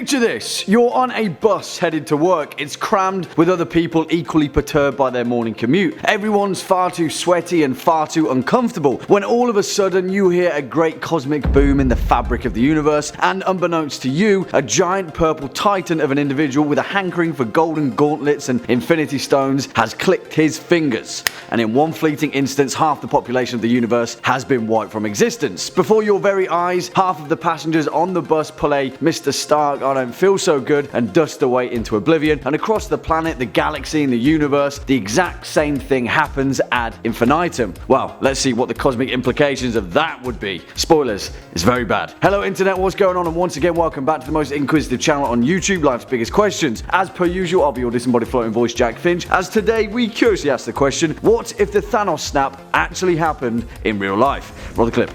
Picture this, you're on a bus headed to work. It's crammed with other people equally perturbed by their morning commute. Everyone's far too sweaty and far too uncomfortable when all of a sudden you hear a great cosmic boom in the fabric of the universe, and unbeknownst to you, a giant purple titan of an individual with a hankering for golden gauntlets and infinity stones has clicked his fingers, and in one fleeting instance half the population of the universe has been wiped from existence. Before your very eyes, half of the passengers on the bus pull a Mr. Stark, I don't feel so good, and dust away into oblivion, and across the planet, the galaxy, and the universe, the exact same thing happens ad infinitum. Well, let's see what the cosmic implications of that would be. Spoilers, it's very bad. Hello internet, what's going on, and once again welcome back to the most inquisitive channel on YouTube, Life's Biggest Questions. As per usual, I'll be your disembodied floating voice, Jack Finch, as today we curiously ask the question, what if the Thanos snap actually happened in real life? Roll the clip.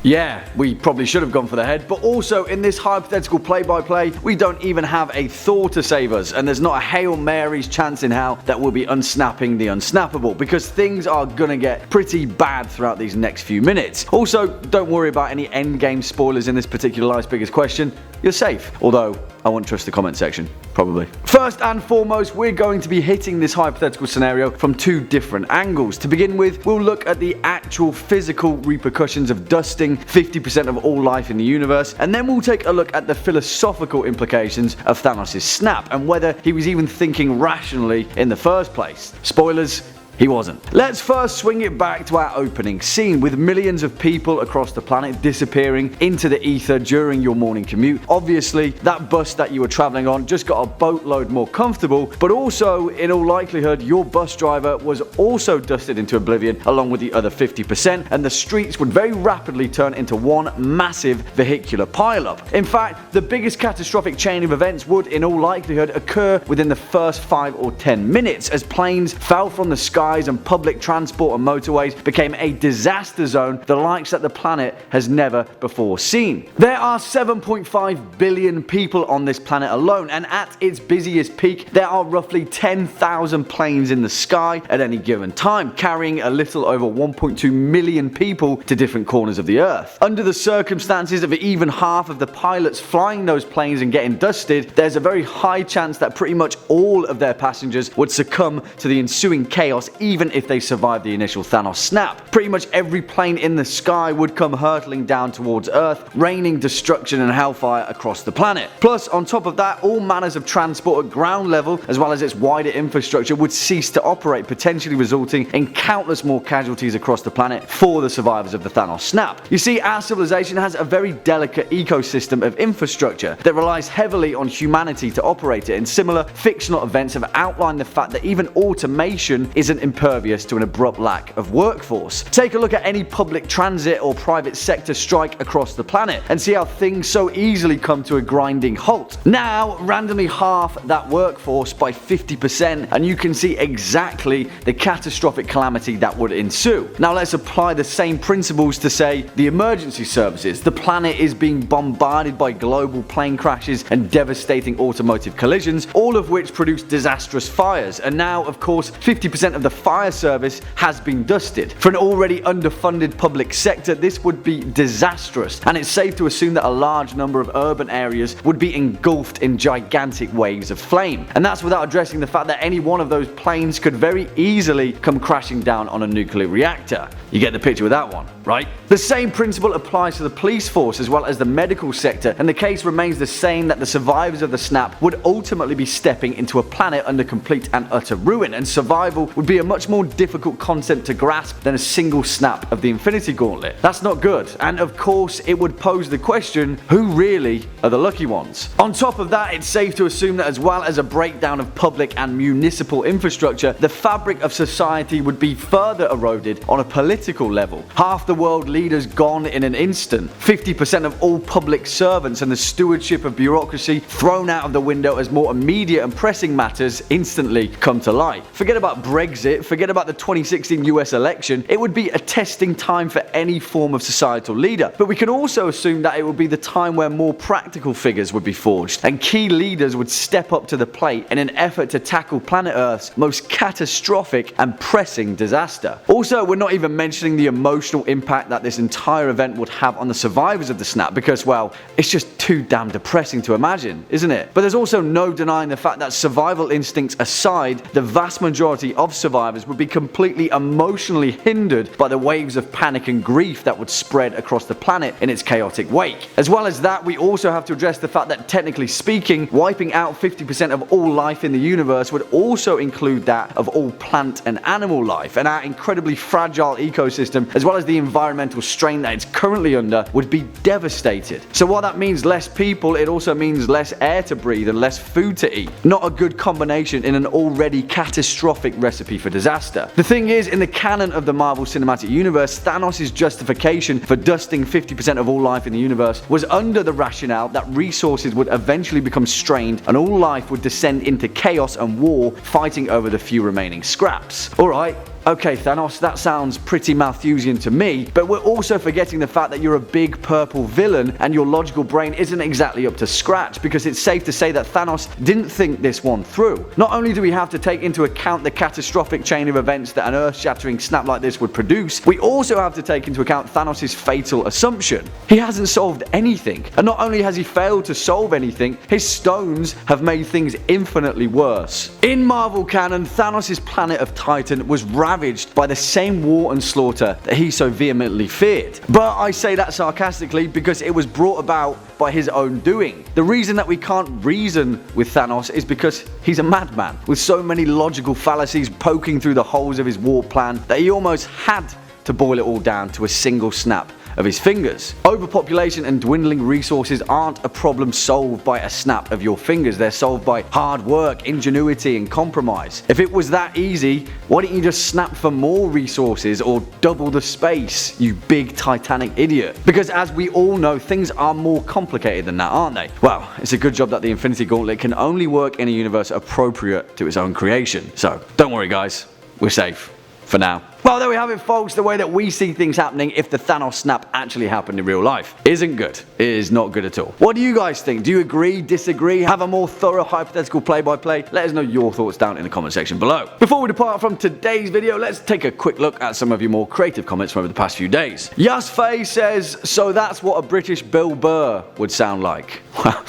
Yeah, we probably should have gone for the head, but also in this hypothetical play-by-play, we don't even have a Thor to save us, and there's not a Hail Mary's chance in hell that we'll be unsnapping the unsnappable, because things are gonna get pretty bad throughout these next few minutes. Also, don't worry about any endgame spoilers in this particular Life's Biggest Question. You're safe, although I won't trust the comment section, probably. First and foremost, we're going to be hitting this hypothetical scenario from two different angles. To begin with, we'll look at the actual physical repercussions of dusting 50% of all life in the universe, and then we'll take a look at the philosophical implications of Thanos' snap and whether he was even thinking rationally in the first place. Spoilers, he wasn't. Let's first swing it back to our opening scene with millions of people across the planet disappearing into the ether during your morning commute. Obviously, that bus that you were traveling on just got a boatload more comfortable, but also, in all likelihood, your bus driver was also dusted into oblivion along with the other 50%, and the streets would very rapidly turn into one massive vehicular pileup. In fact, the biggest catastrophic chain of events would, in all likelihood, occur within the first 5 or 10 minutes as planes fell from the sky and public transport and motorways became a disaster zone the likes that the planet has never before seen. There are 7.5 billion people on this planet alone, and at its busiest peak there are roughly 10,000 planes in the sky at any given time, carrying a little over 1.2 million people to different corners of the earth. Under the circumstances of even half of the pilots flying those planes and getting dusted, there's a very high chance that pretty much all of their passengers would succumb to the ensuing chaos even if they survived the initial Thanos snap. Pretty much every plane in the sky would come hurtling down towards Earth, raining destruction and hellfire across the planet. Plus, on top of that, all manners of transport at ground level, as well as its wider infrastructure, would cease to operate, potentially resulting in countless more casualties across the planet for the survivors of the Thanos snap. You see, our civilization has a very delicate ecosystem of infrastructure that relies heavily on humanity to operate it, and similar fictional events have outlined the fact that even automation isn't impervious to an abrupt lack of workforce. Take a look at any public transit or private sector strike across the planet and see how things so easily come to a grinding halt. Now, randomly half that workforce by 50% and you can see exactly the catastrophic calamity that would ensue. Now let's apply the same principles to, say, the emergency services. The planet is being bombarded by global plane crashes and devastating automotive collisions, all of which produce disastrous fires, and now, of course, 50% of the fire service has been dusted. For an already underfunded public sector, this would be disastrous, and it's safe to assume that a large number of urban areas would be engulfed in gigantic waves of flame. And that's without addressing the fact that any one of those planes could very easily come crashing down on a nuclear reactor. You get the picture with that one, right? The same principle applies to the police force as well as the medical sector, and the case remains the same that the survivors of the snap would ultimately be stepping into a planet under complete and utter ruin, and survival would be a much more difficult concept to grasp than a single snap of the Infinity Gauntlet. That's not good, and of course it would pose the question, who really are the lucky ones? On top of that, it's safe to assume that as well as a breakdown of public and municipal infrastructure, the fabric of society would be further eroded on a political level. Half the world leaders gone in an instant, 50% of all public servants and the stewardship of bureaucracy thrown out of the window as more immediate and pressing matters instantly come to light. Forget about Brexit Brexit, forget about the 2016 US election, it would be a testing time for any form of societal leader. But we can also assume that it would be the time where more practical figures would be forged, and key leaders would step up to the plate in an effort to tackle planet Earth's most catastrophic and pressing disaster. Also, we're not even mentioning the emotional impact that this entire event would have on the survivors of the snap, because, well, it's just too damn depressing to imagine, isn't it? But there's also no denying the fact that, survival instincts aside, the vast majority of survivors would be completely emotionally hindered by the waves of panic and grief that would spread across the planet in its chaotic wake. As well as that, we also have to address the fact that, technically speaking, wiping out 50% of all life in the universe would also include that of all plant and animal life, and our incredibly fragile ecosystem, as well as the environmental strain that it's currently under, would be devastated. So while that means less people, it also means less air to breathe and less food to eat. Not a good combination in an already catastrophic recipe for disaster. The thing is, in the canon of the Marvel Cinematic Universe, Thanos' justification for dusting 50% of all life in the universe was under the rationale that resources would eventually become strained and all life would descend into chaos and war, fighting over the few remaining scraps. Alright, okay Thanos, that sounds pretty Malthusian to me, but we're also forgetting the fact that you're a big purple villain and your logical brain isn't exactly up to scratch, because it's safe to say that Thanos didn't think this one through. Not only do we have to take into account the catastrophic chain of events that an earth-shattering snap like this would produce, we also have to take into account Thanos' fatal assumption. He hasn't solved anything, and not only has he failed to solve anything, his stones have made things infinitely worse. In Marvel canon, Thanos' planet of Titan was ravaged by the same war and slaughter that he so vehemently feared. But I say that sarcastically because it was brought about by his own doing. The reason that we can't reason with Thanos is because he's a madman, with so many logical fallacies poking through the holes of his war plan that he almost had to boil it all down to a single snap of his fingers. Overpopulation and dwindling resources aren't a problem solved by a snap of your fingers, they're solved by hard work, ingenuity and compromise. If it was that easy, why didn't you just snap for more resources or double the space, you big titanic idiot? Because as we all know, things are more complicated than that, aren't they? Well, it's a good job that the Infinity Gauntlet can only work in a universe appropriate to its own creation. So don't worry guys, we're safe. For now. Well, there we have it folks, the way that we see things happening if the Thanos snap actually happened in real life isn't good. It is not good at all. What do you guys think? Do you agree, disagree, have a more thorough hypothetical play-by-play? Let us know your thoughts down in the comment section below. Before we depart from today's video, let's take a quick look at some of your more creative comments from over the past few days. Yasfei says, so that's what a British Bill Burr would sound like. Well,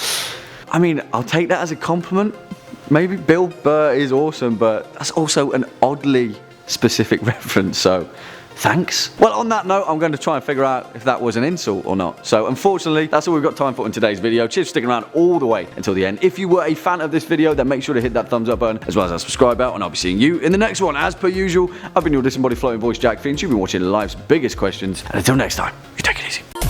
I mean, I'll take that as a compliment. Maybe Bill Burr is awesome, but that's also an oddly specific reference, so thanks. Well, on that note, I'm going to try and figure out if that was an insult or not. So unfortunately, that's all we've got time for in today's video. Cheers for sticking around all the way until the end. If you were a fan of this video, then make sure to hit that thumbs up button as well as that subscribe button, and I'll be seeing you in the next one. As per usual, I've been your disembodied floating voice Jack Finch. You've been watching Life's Biggest Questions, and until next time, you take it easy.